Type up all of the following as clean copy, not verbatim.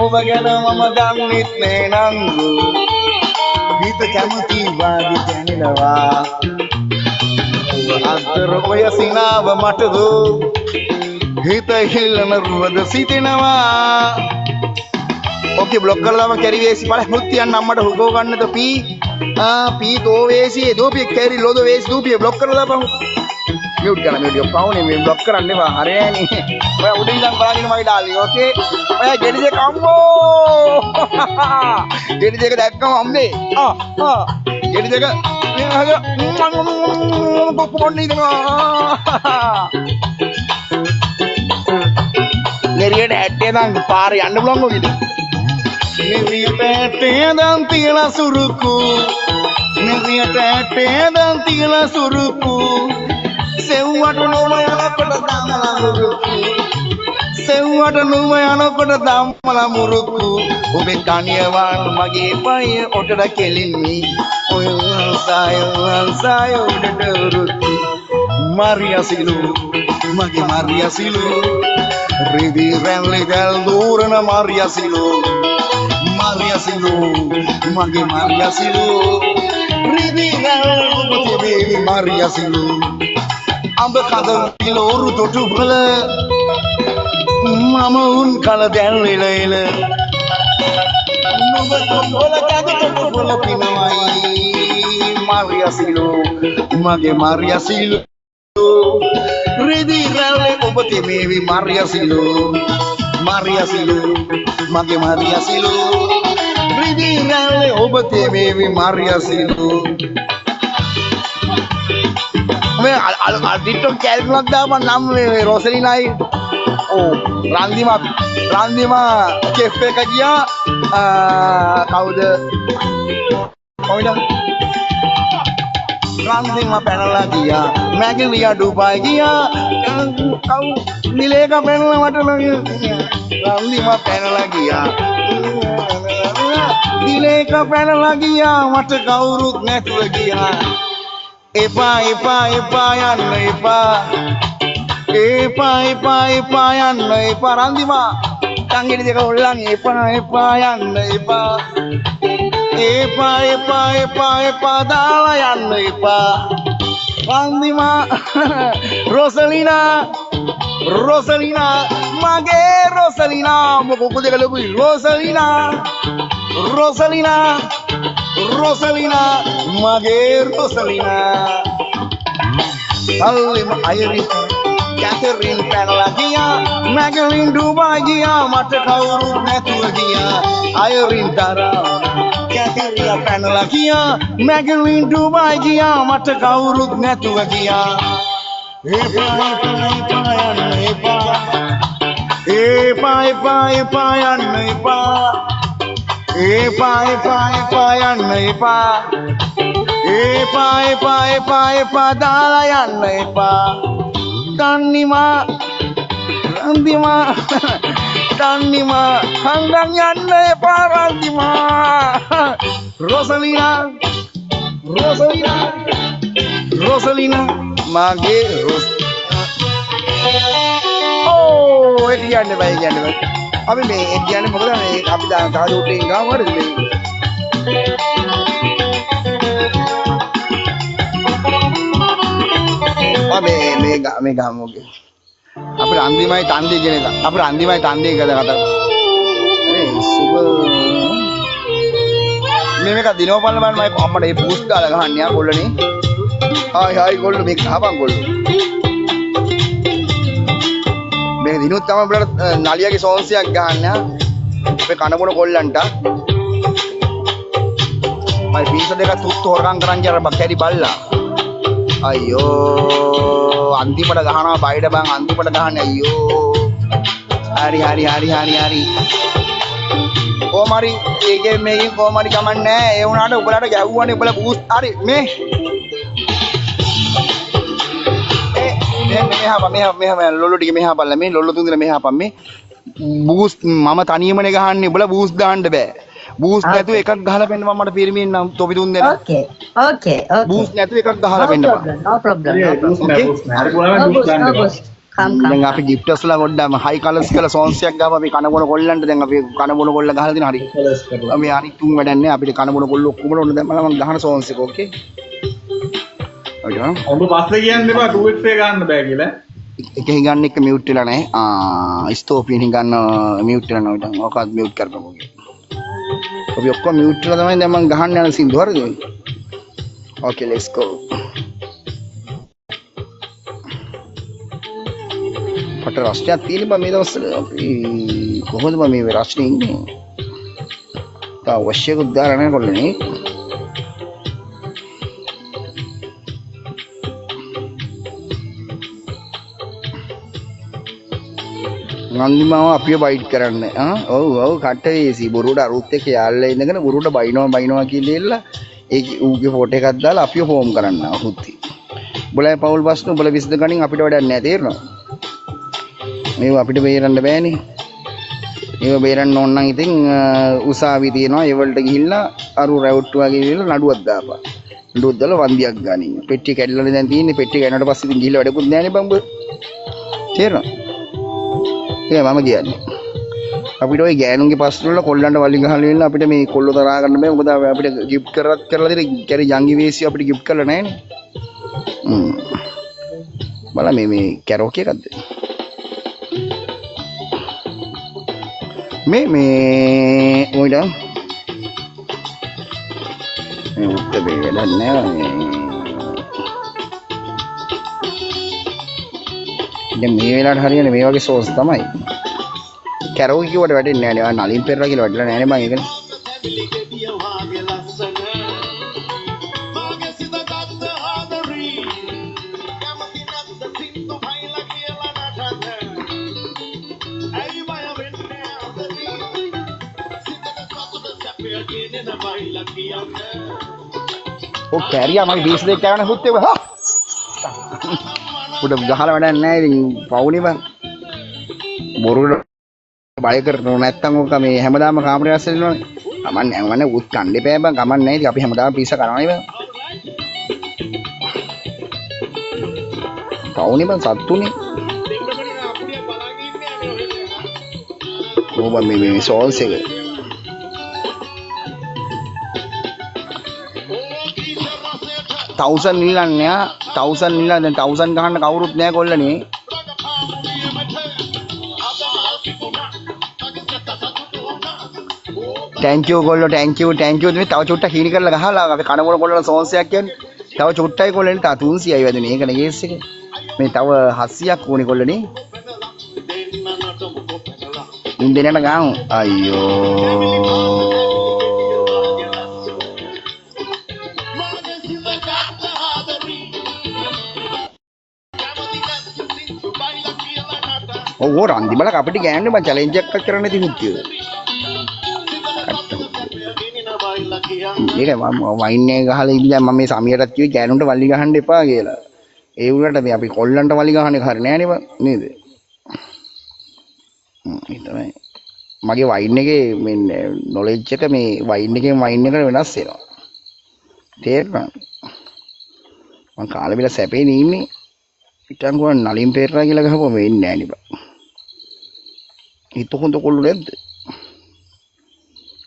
ඔබ ගැන මම දන්නෙත් නෑ නංගු හිත කැමති වාගේ දැනෙනවා ඔබ අතර ඔය සිනාව මටද හිත හිල්ලන රුවද සිතෙනවා ओके ब्लॉक कर ला मैं कैरी वेसी पड़े मुत्ती अन्ना अम्मा तो हुको करने तो पी तो वेसी दो पी कैरी लो दो वेसी दो पी ब्लॉक कर ला पाऊँ म्यूट करना म्यूट यो पाऊँ नहीं ब्लॉक करने वाला हरे नहीं मैं उड़ी जान बागी न मारी डाली ओके मैं जेडी जे कामो जेडी जे का देख काम हमने जेडी जे का पकड़ नहीं देगा मेरी ये डैटे ना पार यान्ड ब्लॉक हो गई dan tila suruku dan tila suruku sewata numayana pada damala muruku sewata numayana pada damala muruku obe kaniyawan mage paye otara kelinni sayo deduruku maria silu mage maria silu ridi renli del durana maria silu Maria Silu, mage Maria Silu, Ridingal, baby Maria Silu, Amber Kadam Pilo, Ruto to Bula, Mama Un Kala Delile, Nova Maria Silu, mage Maria Silu, Ridingal, baby Maria Silu, Maria Silu, mage Maria Silu. Ridinale obate baby Maria Silu. मैं Aditya character लगता है नाम रोसलीना ही ओ रांदीमा cafe का किया cowed कौन रांदीमा panel किया Maggi लिया Dubai किया काउ नीले का पैनल मत लगे रांदीमा पैनल किया दिले का पैनल किया मत काउरुत नेट किया Epa yan epa randima tangi dia ulang epa yan epa dalayan epa randima Rosalina mage Rosalina mau kuku dia kalau Rosalina mage Rosalina Salim Ayri Catherine Penelagia Magelin Dubagia Mata Kauru Netuagia Ayrin Dara Catherine Penelagia Magelin Dubagia Mata Kauru Netuagia Epa dalayan epa Tanima Handangnya epa Randima Rosalina mage Oh edian ne bhai edian අපි මේ කියන්නේ මොකද මේ අපි දැන් කාඩෝටේ ගාවරද මේ මේ ගාමෝගේ අපේ අන්දිමයි තන්දේ කියන එක අපේ අන්දිමයි තන්දේ කියලා කතා ඒ සුබ මේක දිනවපල්ල බලන්න මම අම්මට ඒ බූස්ට් දාලා ගහන්නේ ආ ගොල්ලනේ හායි ගොල්ලෝ මේ ගහපන් ගොල්ලෝ මේ දිනුත් තමයි අපිට නලියාගේ සෝන්සියක් ගන්න අපේ කනබොන කොල්ලන්ට මයි පීස දෙක තුත් හොරකම් කරන් කියලා බක්කැරි බල්ලා අයියෝ අන්තිමට ගහනවා බයිඩ බං අන්තිමට ගහන්නේ අයියෝ හරි කොහමරි ඒකේ මේකෙන් කොහමරි කමන්නේ ඒ වුණාට උඹලාට ගැහුවානේ උඹලා බූස්ට් හරි මේ මෙහා ලොල්ලෝ ටික මෙහා බලලා මේ ලොල්ලෝ තුන් දෙනා මෙහා පම් මේ බූස්ට් මම තනියමනේ ගහන්නේ උඹලා බූස්ට් දාන්න බෑ බූස්ට් නැතුව එකක් ගහලා පෙන්න මම මට පිරිමින් නම් තොපි තුන් දෙනා ඕකේ බූස්ට් නැතුව එකක් ගහලා පෙන්න බෑ no problem හරි පුරාම බූස්ට් දාන්න දැන් අපි ගිෆ්ටස්ලා පොඩ්ඩක් හයි කලර්ස් කියලා සෝන්ස් එකක් ගාව අපි කන බොන කොල්ලන්ට දැන් අපි කන බොන කොල්ල ගහලා දෙනවා හරි. අපි අනිත් තුන් වැඩක් නැහැ අපිට කන බොන කොල්ල ඔක්කොම ඕන දැන් මම ගහන සෝන්ස් එක ඕකේ. ඔය ඔබ පස්සේ කියන්න එපා 2x එක ගන්න බෑ කියලා. එක හිඟන්න එක මියුට් වෙලා නැහැ. ස්තෝපියන් හිඟන්න මියුට් වෙලා නැහැ. ඔකත් මියුට් කරපමු. අපි ඔක්කොම මියුට් වෙලා තමයි දැන් මම ගහන්න යන සින්දු හරිද? Okay, let's go. මට රස්නයක් තියෙන බා මේ දවස්වල අපි කොහොමද බා මේ රස්නේ ඉන්නේ? තා අවශ්‍යකුත් දාලා නැහැ කොල්ලනේ. නන්දිමාව අපිව බයිට් කරන්න. ඔව් කට්ටේසි බොරුවට අරුත් එක්ක යාළුලා ඉඳගෙන බොරුවට බයිනවා කියලා ඒ ඌගේ ෆොටෝ එකක් දාලා අපිව ෆෝම් කරන්න අහුත්ති. උඹලා පවුල් බස්න උඹලා විසඳ ගනින් අපිට වැඩක් නැහැ තේරෙනවද? මේව අපිට බේරන්න බෑනේ. මේව බේරන්න ඕන නම් ඉතින් උසාවි තියනවා ඒ වලට ගිහිල්ලා අරු රැවුට්ටු වගේ විල නඩුවක් දාපන්. නඩුවක් දාලා වන්දියක් ගනින්. පෙට්ටිය කැඩලානේ දැන් තියෙන්නේ. පෙට්ටිය කැඩුණාට පස්සේ ඉතින් ගිහිල්ලා වැඩකුත් නැහැ නේ බම්බ. තේරෙනවද? ඒ මම කියන්නේ. අපිට ওই ගෑනුන්ගේ පස්වල කොල්ලන්ට වලි ගහලා ඉන්න අපිට මේ කොල්ල තරහා ගන්න බෑ. මොකද අපිට ගිෆ්ට් කරලා දෙන කැරි ජංගි වේසිය අපිට ගිෆ්ට් කරලා නැහැ නේ. බලන්න මේ කැරෝකි එකක්ද? මේ මොයිද මේ උත්තර වෙලක් නෑ දැන් මේ වෙලාවට හරියන්නේ මේ වගේ සෝස් තමයි කැරෝකි කිව්වට වැටෙන්නේ නෑනේ ආ නලින් පෙරලා කියලා වැටලා නෑනේ මං ඒකනේ ඔ කැරියා මගේ බීස් දෙක කෑවනේ හුත් ඒක හා උඩ ගහලා වැඩක් නැහැ ඉතින් පවුනේ බං බොරුවට බය කරනෝ නැත්තම් ඔක මේ හැමදාම කාමරේ ඇස්සේ ඉන්නවනේ කමන්නේ උත් කන්න එපා බං කමන්නේ නැහැ ඉතින් අපි හැමදාම පීසා කරනවනේ බං පවුනේ බං සත්තුනේ ඕ බං මේ සෝල්ස් එක තවුසන් නිල්ලන්නේ 1000 නිල්ලා දැන් 1000 ගහන්න කවුරුත් නැහැ කොල්ලනේ thank you කොල්ලෝ thank you මේ තව චුට්ටක් හීනි කරලා ගහලා අපි කනකොල කොල්ලලා සෝන්ස් එකක් කියන්නේ තව චුට්ටයි කොල්ලනේ තා 300යි වැදුනේ ඒකනේ කේස් එක මේ තව 700ක් ඕනේ කොල්ලනේ උන් දෙන්නට ගාමු අයියෝ ඔව් රන්දි බලක අපිට ගෑන්නේ මම චැලෙන්ජ් එකක් කරන්න තිබුත් ඒක මම වයින් එක ගහලා ඉඳන් මම මේ සමියටත් කිව්වේ ගෑනුන්ට වලි ගහන්න එපා කියලා. ඒ වුණාට මේ අපි කොල්ලන්ට වලි ගහන්නේ හරිය නෑනේ නේද? ඒ තමයි. මගේ වයින් එකේ මේ නොලෙජ් එක මේ වයින් එකෙන් වයින් එකට වෙනස් වෙනවා. තේරෙනවද? මම කාලේ බිල සැපේ නේ පිටන් ගොන නලින් පෙරලා කියලා ගහපුවම වෙන්නේ නෑනේ බං. හිත හොඳ කොල්ල නැද්ද?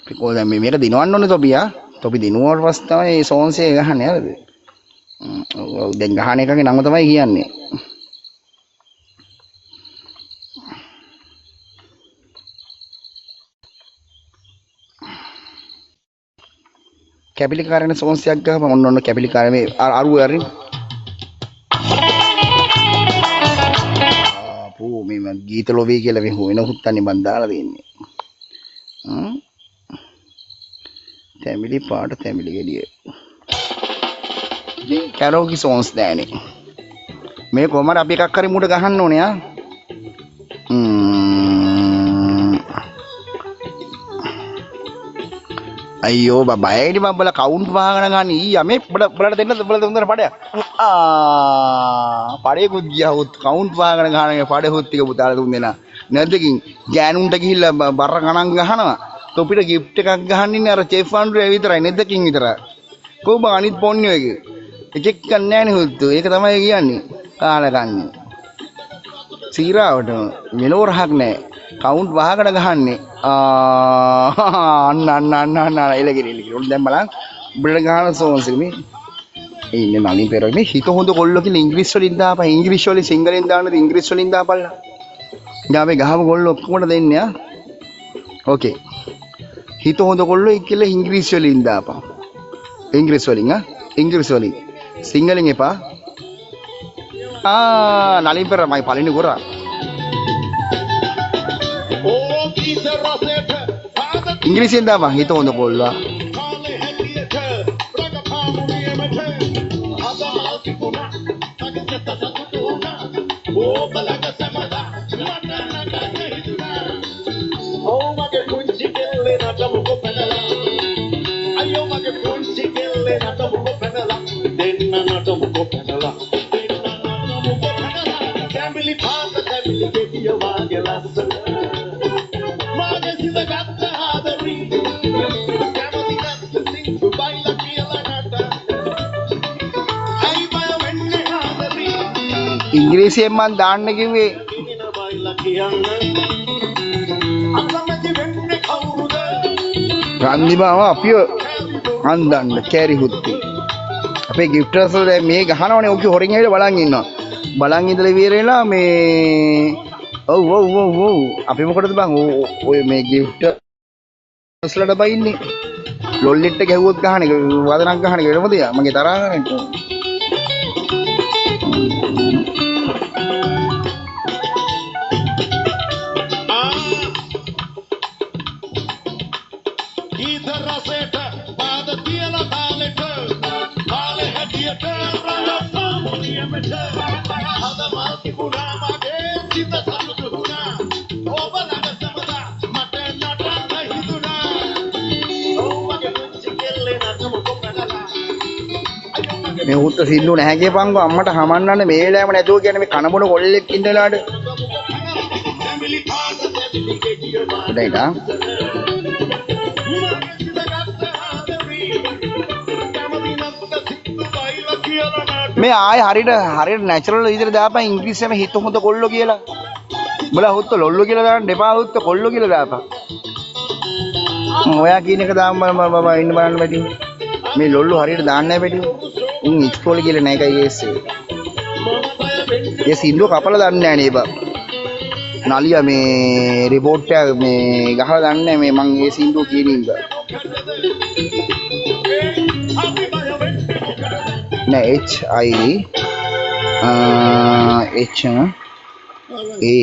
පිකෝ දැන් මේක දිනවන්න ඕනේ තොපියා. තොපි දිනුවාට පස්සේ තමයි මේ සෝන්සේ ගහන්නේ හරිද? ඔව් දැන් ගහන එකගේ නම තමයි කියන්නේ. කැපිලිකාරනේ සෝන්සයක් ගහපම ඔන්න කැපිලිකාරේ මේ අරුව ඇරින් ආපෝ මේ ගීත ලොවේ කියලා මේ වෙන හුත්තන්නේ මන් දාලා දෙන්නේ තැමිලි පාට තැමිලි ගෙඩිය මේ කැරෝකි සෝන්ස් දැනේ මේ කොහමද අපි එකක් හරි මුඩ ගහන්න ඕනේ ආ අයියෝ බබයිනි බබලා කවුන්ට් වහගෙන ගන්න ඊයා මේ බලට දෙන්න බලට හොඳට පඩයක් පඩේකුත් ගියා හොත් කවුන්ට් වහගෙන ගහන පඩේ හොත් ටික පුතාලා තුන් දෙනා නැද්දකින් ගෑනුන්ට ගිහිල්ලා බර ගණන් ගහනවා තොපිට gift එකක් ගහන්න ඉන්නේ අර චෙෆ් ආන්ඩ්‍රියා විතරයි නැද්දකින් විතරයි කොහොම අනිත් පොන්නියෝ එක එකෙක් ගන්න නැහැ නේ හොත් ඒක තමයි කියන්නේ කාලා ගන්න සීරාවට මෙලෝ රහක් නැහැ. කවුන්ට් වහකට ගහන්නේ. අන්න එලගිරි. උන් දැන් බලන්න. උඹට ගහන සෝන්ස් එක මේ. ඒ ඉන්නේ නලින් පෙරේ මේ හිත හොඳ කොල්ලෝ කියලා ඉංග්‍රීසි වලින් දාපන්. ඉංග්‍රීසි වලින් සිංහලෙන් දාන්නද ඉංග්‍රීසි වලින් දාපල්ලා. දැන් අපි ගහපු කොල්ලෝ ඔක්කොමට දෙන්නේ ආ. ඕකේ. හිත හොඳ කොල්ලෝ කියලා ඉංග්‍රීසි වලින් දාපන්. ඉංග්‍රීසි වලින් ඉංග්‍රීසි වලින්. සිංහලෙන් එපා. නලින් පෙර මයි පළවෙනි ගොරා. ඉංග්‍රීසියෙන් දාපන් හිත හොඳ කොල්ලා. ඉංග්‍රීසියෙන් මන් දාන්න කිව්වේ. රන්දිමාව අපිව අන්දන්න කැරි හුත්ති. අපේ ගිෆ්ටර්ස් වල මේ ගහනවනේ ඔකි හොරින් ඇවිල්ලා බලන් ඉන්නවා. බලන් ඉඳලා ඉවර වෙලා මේ ඔව් අපි මොකටද බං ඔය මේ ගිෆ්ටර්ස් වලට බයින්නේ. ලොල්ලිට්ට ගැහුවොත් ගහන එක වදනක් ගහන එක වෙනම දෙයක්. මගේ තරහ ගන්න. මේ උත්ත සින්දු නැහැ කියපන්කෝ අම්මට හමන්නන්න මේ වෙලාවෙම නැතුව කියන්නේ මේ කනබොන කොල්ලෙක් ඉන්නලාට. උඩයිට මේ ආයේ හරියට නැචරල් විදිහට දාපන් ඉංග්‍රීසියෙන් හිත හොඳ කොල්ලෝ කියලා. උඹලා හොත්ත ලොල්ලෝ කියලා දාන්න එපා හොත්ත කොල්ලෝ කියලා දාපන්. ඔයා කියන එක දාන්න ඉන්න බලන්න බැටි. මේ ලොල්ලෝ හරියට දාන්න නැහැ බැටි. උන් ඉස්කෝලේ කියලා නෑ එකයි ඒස්සේ. ඒ සින්දුව කපලා දාන්න නෑ නේ බා. නලියා මේ රිපෝට් එක මේ ගහලා දාන්නේ මේ මං ඒ සින්දුව කියන ඉඳලා. නෑ H I H A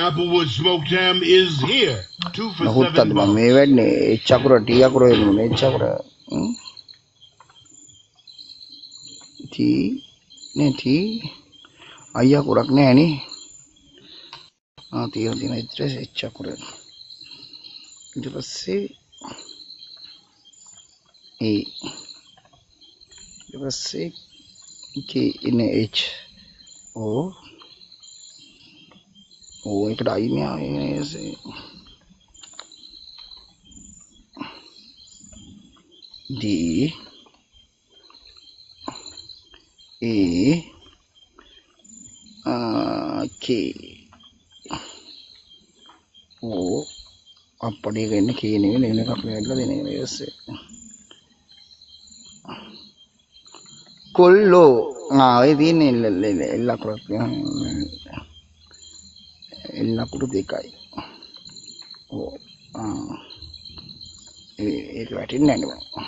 Applewood Smoke Jam is here. 2 for $7. මේ වෙන්නේ H අකුර T අකුර එන්නේ H අකුර T නේ T I අකුරක් නෑ නේ. තියෙන ඉතින් H අකුර. ඊට පස්සේ A ඊට පස්සේ K ඉන්නේ H O එකට I නේ D A K O අප්පඩේ ගන්න K නෙවෙයි නෙන එකක් නෑදලා දෙන ඊස්සේ කොල්ලෝ ඔය තියෙන්නේ එල් අකුරක් එල් අකුරු දෙකයි ඒක වැටෙන්නේ නැහැ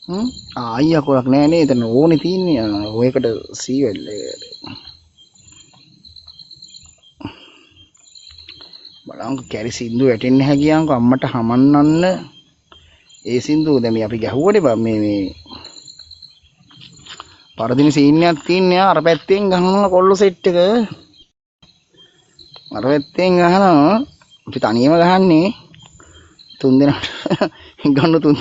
නේ ආයි අකුරක් නැහැ නේ එතන ඕනේ තියෙන්නේ ඔයකට සීවල් බලංග කැරි සින්දු වැටෙන්නේ නැහැ කියන්කෝ අම්මට හමන්නන්න ඒ සින්දුව දැන් මේ අපි ගැහුවනේ බා මේ පරදින සීන් එකක් තියන්නේ අර පැත්තෙන් ගහන කොල්ල සෙට් එක අර පැත්තෙන් ගහනවා අපි තනියම ගහන්නේ තුන් දෙනාට ගන්න තුන්